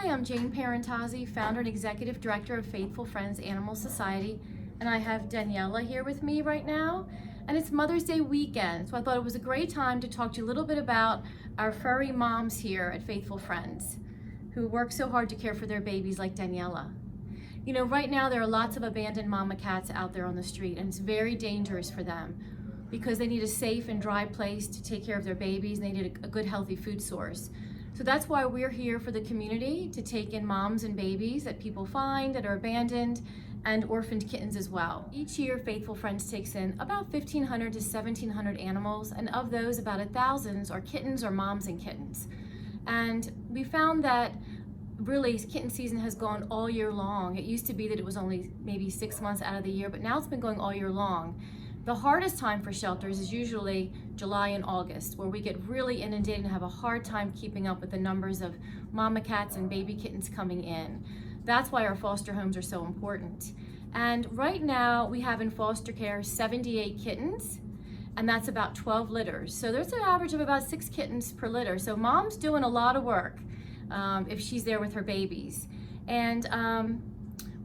Hi, I'm Jane Pierantozzi, founder and executive director of Faithful Friends Animal Society, and I have Daniela here with me right now, and it's Mother's Day weekend, so I thought it was a great time to talk to you a little bit about our furry moms here at Faithful Friends, who work so hard to care for their babies like Daniela. You know, right now there are lots of abandoned mama cats out there on the street, and it's very dangerous for them because they need a safe and dry place to take care of their babies, and they need a good healthy food source. So that's why we're here for the community, to take in moms and babies that people find that are abandoned, and orphaned kittens as well. Each year, Faithful Friends takes in about 1,500 to 1,700 animals, and of those, about 1,000 are kittens or moms and kittens. And we found that really kitten season has gone all year long. It used to be that it was only maybe 6 months out of the year, but now it's been going all year long. The hardest time for shelters is usually July and August, where we get really inundated and have a hard time keeping up with the numbers of mama cats and baby kittens coming in. That's why our foster homes are so important. And right now we have in foster care 78 kittens, and that's about 12 litters. So there's an average of about 6 kittens per litter. So mom's doing a lot of work if she's there with her babies. And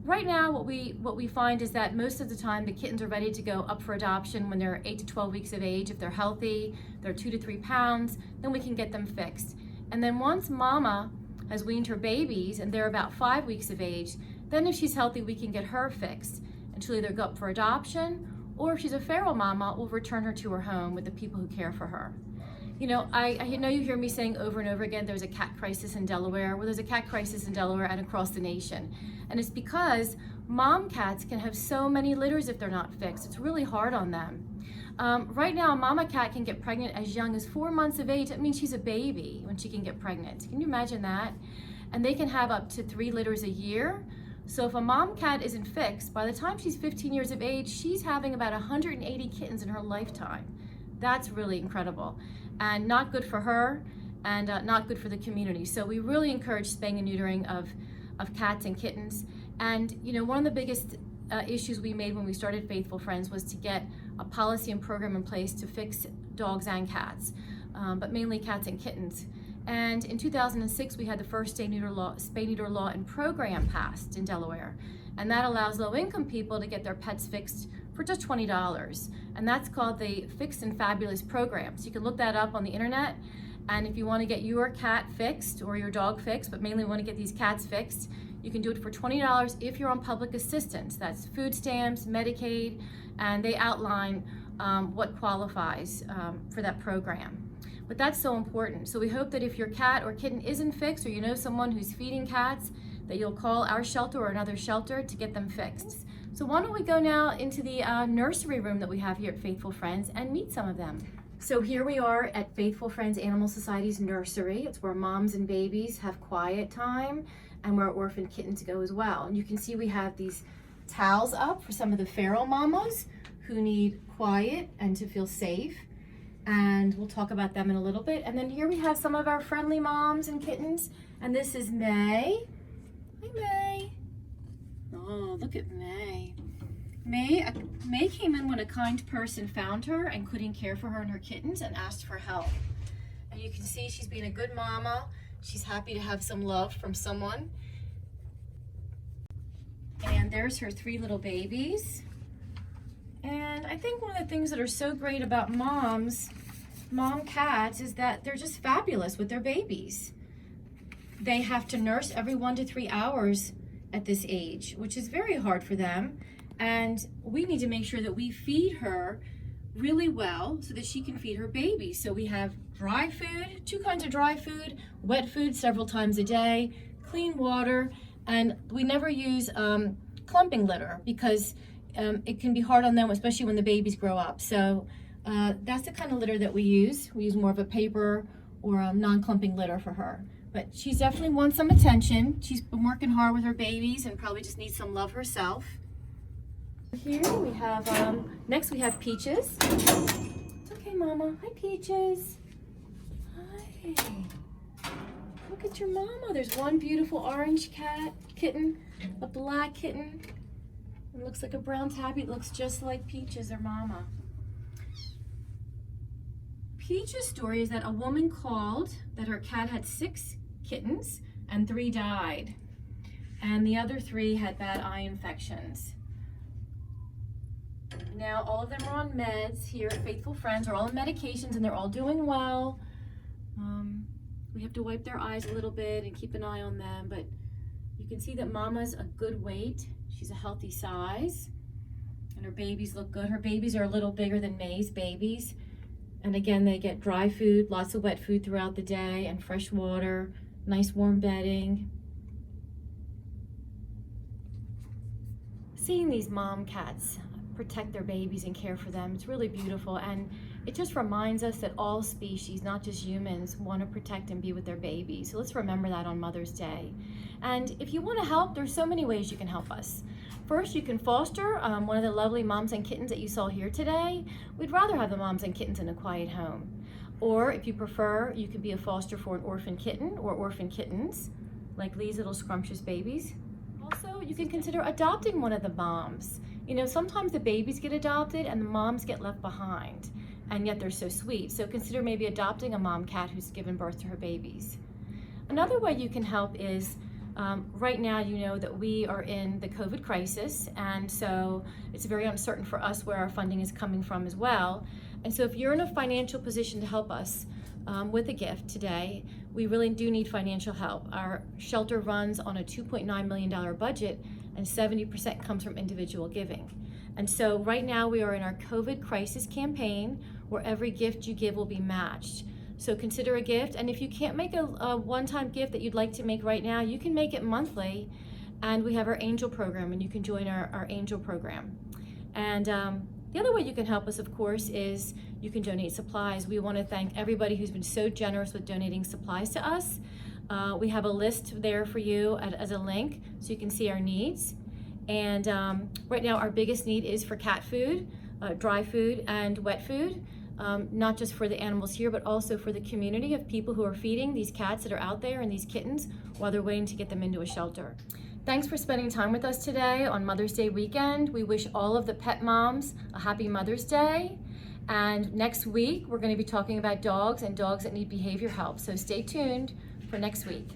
right now, what we find is that most of the time the kittens are ready to go up for adoption when they're 8 to 12 weeks of age. If they're healthy, they're 2 to 3 pounds, then we can get them fixed. And then once mama has weaned her babies and they're about 5 weeks of age, then if she's healthy, we can get her fixed. And she'll either go up for adoption, or if she's a feral mama, we'll return her to her home with the people who care for her. You know, I know you hear me saying over and over again, there's a cat crisis in Delaware. Well, there's a cat crisis in Delaware and across the nation. And it's because mom cats can have so many litters if they're not fixed. It's really hard on them. Right now, a mama cat can get pregnant as young as 4 months of age. That means she's a baby when she can get pregnant. Can you imagine that? And they can have up to 3 litters a year. So if a mom cat isn't fixed, by the time she's 15 years of age, she's having about 180 kittens in her lifetime. That's really incredible, and not good for her, and not good for the community. So we really encourage spaying and neutering of cats and kittens. And you know, one of the biggest issues we made when we started Faithful Friends was to get a policy and program in place to fix dogs and cats, but mainly cats and kittens. And in 2006, we had the first spay neuter law and program passed in Delaware, and that allows low-income people to get their pets fixed for just $20. And that's called the Fixed and Fabulous program. So you can look that up on the internet. And if you want to get your cat fixed or your dog fixed, but mainly want to get these cats fixed, you can do it for $20 if you're on public assistance. That's food stamps, Medicaid, and they outline what qualifies for that program. But that's so important. So we hope that if your cat or kitten isn't fixed, or you know someone who's feeding cats, that you'll call our shelter or another shelter to get them fixed. So why don't we go now into the nursery room that we have here at Faithful Friends and meet some of them. So here we are at Faithful Friends Animal Society's nursery. It's where moms and babies have quiet time, and where orphaned kittens go as well. And you can see we have these towels up for some of the feral mamas who need quiet and to feel safe. And we'll talk about them in a little bit. And then here we have some of our friendly moms and kittens. And this is May. Hi, May. Oh, look at May. May came in when a kind person found her and couldn't care for her and her kittens and asked for help. And you can see she's being a good mama. She's happy to have some love from someone. And there's her 3 little babies. And I think one of the things that are so great about mom cats is that they're just fabulous with their babies. They have to nurse every 1 to 3 hours at this age, which is very hard for them. And we need to make sure that we feed her really well so that she can feed her baby. So we have dry food, 2 kinds of dry food, wet food several times a day, clean water, and we never use clumping litter because it can be hard on them, especially when the babies grow up. So that's the kind of litter that we use. We use more of a paper or a non-clumping litter for her. But she definitely wants some attention. She's been working hard with her babies and probably just needs some love herself. Here we have, next we have Peaches. It's okay, Mama. Hi, Peaches. Hi. Look at your mama. There's one beautiful orange kitten, a black kitten. It looks like a brown tabby. It looks just like Peaches, their mama. Peach's story is that a woman called that her cat had 6 kittens and 3 died. And the other 3 had bad eye infections. Now all of them are on meds here at Faithful Friends, are all on medications, and they're all doing well. We have to wipe their eyes a little bit and keep an eye on them, but you can see that Mama's a good weight. She's a healthy size, and her babies look good. Her babies are a little bigger than May's babies. And again, they get dry food, lots of wet food throughout the day, and fresh water, nice warm bedding. Seeing these mom cats protect their babies and care for them, it's really beautiful, and it just reminds us that all species, not just humans, want to protect and be with their babies. So let's remember that on Mother's Day. And if you want to help, there's so many ways you can help us. First, you can foster one of the lovely moms and kittens that you saw here today. We'd rather have the moms and kittens in a quiet home. Or if you prefer, you could be a foster for an orphan kitten or orphan kittens, like these little scrumptious babies. Also, you can consider adopting one of the moms. You know, sometimes the babies get adopted and the moms get left behind, and yet they're so sweet. So consider maybe adopting a mom cat who's given birth to her babies. Another way you can help is, right now you know that we are in the COVID crisis, and so it's very uncertain for us where our funding is coming from as well. And so if you're in a financial position to help us with a gift today, we really do need financial help. Our shelter runs on a $2.9 million budget, and 70% comes from individual giving. And so right now we are in our COVID crisis campaign, where every gift you give will be matched. So consider a gift, and if you can't make a one-time gift that you'd like to make right now, you can make it monthly, and we have our Angel program, and you can join our Angel program. And the other way you can help us, of course, is you can donate supplies. We want to thank everybody who's been so generous with donating supplies to us. We have a list there for you as a link, so you can see our needs. And right now our biggest need is for cat food, dry food and wet food, not just for the animals here, but also for the community of people who are feeding these cats that are out there and these kittens while they're waiting to get them into a shelter. Thanks for spending time with us today on Mother's Day weekend. We wish all of the pet moms a happy Mother's Day. And next week, we're going to be talking about dogs and dogs that need behavior help. So stay tuned for next week.